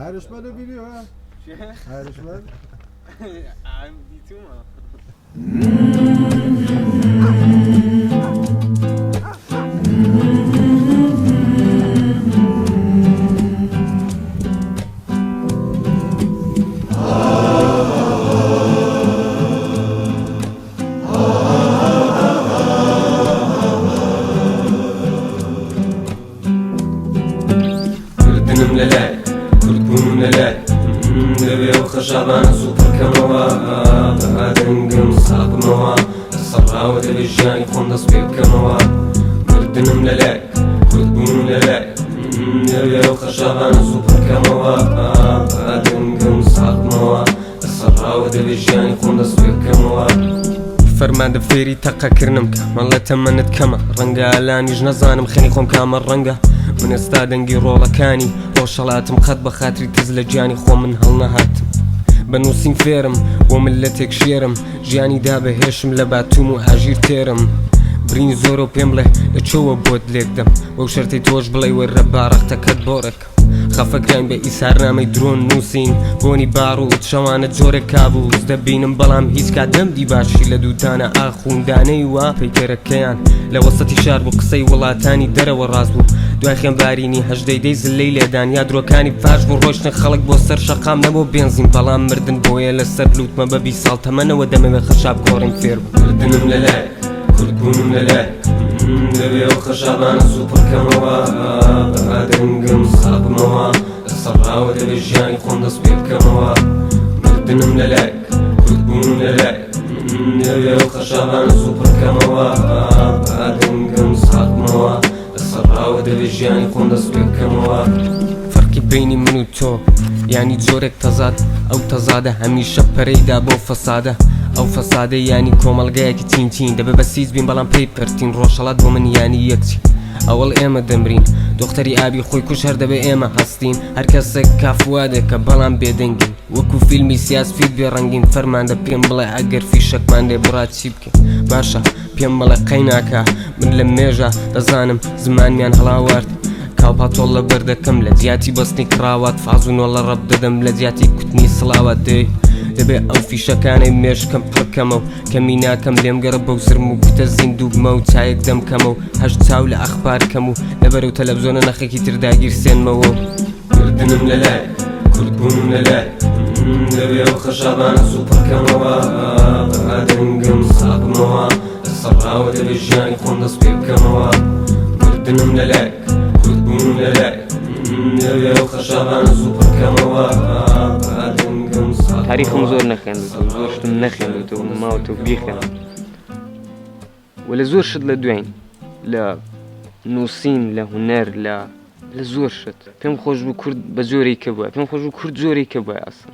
Irishman'ı biliyor ha. Irishman. I'm Dituma. كردنم للاي كردبونم للاي دبي وخشبان سوبر كموا بهادنقم صعب موا الصرا ودبي الجاني خندص بيب كموا كردنم للاي كردبونم للاي دبي وخشبان سوبر كموا بهادنقم صعب موا الصرا ودبي الجاني خندص بيب كموا فرمان دفيري تقا كرنمك مالله تمنت كما رنقا لانيج نزانم خيني خوم كامل رنقا من استادنقي روڵەکانی ڕۆژهەڵاتم خەت بە خاتری تز لە گیانی خۆ من هەڵنەهاتم بەنووسین فێرم بۆ ملەتێک شێرم ژیانی دابەهێشم لە باتوم و ئاژیر تێرم برین زۆرە و پێم بڵێ لە چۆوە بۆت لێکدەم وەو شەرتەی تۆش بڵێ وەرە باڕەختەکەت بۆڕێک خەفەکراین بە ئیسارنامەی درۆن نووسین بۆنی باڕ و شەوانە جۆرێک کابووس دەبینم بەڵام هیچ کات دەمدی باشی لە دووتانە ئاخوندانەی وا پەیکەرەکەیان لە وەسەتی شار بوو قسەی وڵاتانی دەرەوە ڕاست بوو دوای خێمبارینی هەژدەی زلەی لێدان یا درۆکانی پاش بوو ڕۆشتن خەڵک بۆ سەر شەقام نەبۆ بێنزین بەڵام مردن بۆیە لەسەر لوتمە بە 20 ساڵ تەمەنەوە دەمەوێت خەشاب گۆڕین فێر کردنم لەلای کورتبوونم لەلای دەبێ و خەشابانە سوپڕ کەمەوە بەهادنگم سابمەوە لەسەرڕاوە دەبێ ژیانی خۆم دەست پێ بکەمەوە مردنم لەلای کورتبوونم لەلای دەبێ و خەشابانە سوپڕ کەمەوە بەهادنگم سابمەوە لەسەرڕاوە دەبێ ژیانی خۆم دەست پێ بکەمەوە فەرقی بینی من و تۆ یانی جۆرێک تەزاد ئەو تەزادە هەمیشە پەرەیدا بۆ فەسادە ئەو فەسادە یانی کۆمەڵگەیەکی تینتین دەبێ بە سیز بین بەڵام پێی پەرتین ڕۆژهەڵات بۆ من یانی یەکچی ئەوەڵ ئێمە دەمرین دۆختەری ئابی خۆی کوش هەر دەبێ ئێمە هەستین هەر کەسێک کافوادێکە بەڵام بێدەنگین وەکو فیلمی سیاسفیت بێڕەنگین فەرماندە پێم بڵێ ئەگەر فیشەکمان لێ بڕات چی بکەین باشە پێم بڵێ قەیناکە من لە مێژە دەزانم زمانیان هەڵاوارد کاوپاتۆڵ لە بەردەکەم لە جیاتی بەستنی کراوات فازونۆ لە ڕەب دەدەم لە جیاتی کوتنی سڵاوات دێ دەبێ ئەو فیشەکانەی مێشکەم پڕکەمە و کەمی ناکەم لێم گەڕە بەو سرم و کوتە زیندوو بمە و چایەک دەمکەمە و هەشت چاو لە ئەخبارکەم و لەبەر و تەلەڤزۆنە نەخێکی تر داگیر سێنمەوە کردنم لەلای کورتبوونم لەلای دەبێ و خەشابانە سوپڕکەمەوە بەهادنگم سابمەوە لەسەرڕاوە دەبێ ژیانی خۆم دەست پێ بکەمەوە کردنم لەلای کورتبوونم لەلای دەبێ و خەشابانە سوپڕکەمەوە بەهادنگم تاریخم زۆر نەخێندوتەوە زۆر شتم نەخێندوتەوە ماوەتەوە بیخێنم و لە زۆر شت لە دوێین لە نووسین لە هونەر لە زۆر شت پێم خۆش بوو کورد بە زۆرێک کە بووە پێم خۆش بوو کورد زۆرێک کە بووە ئەسڵ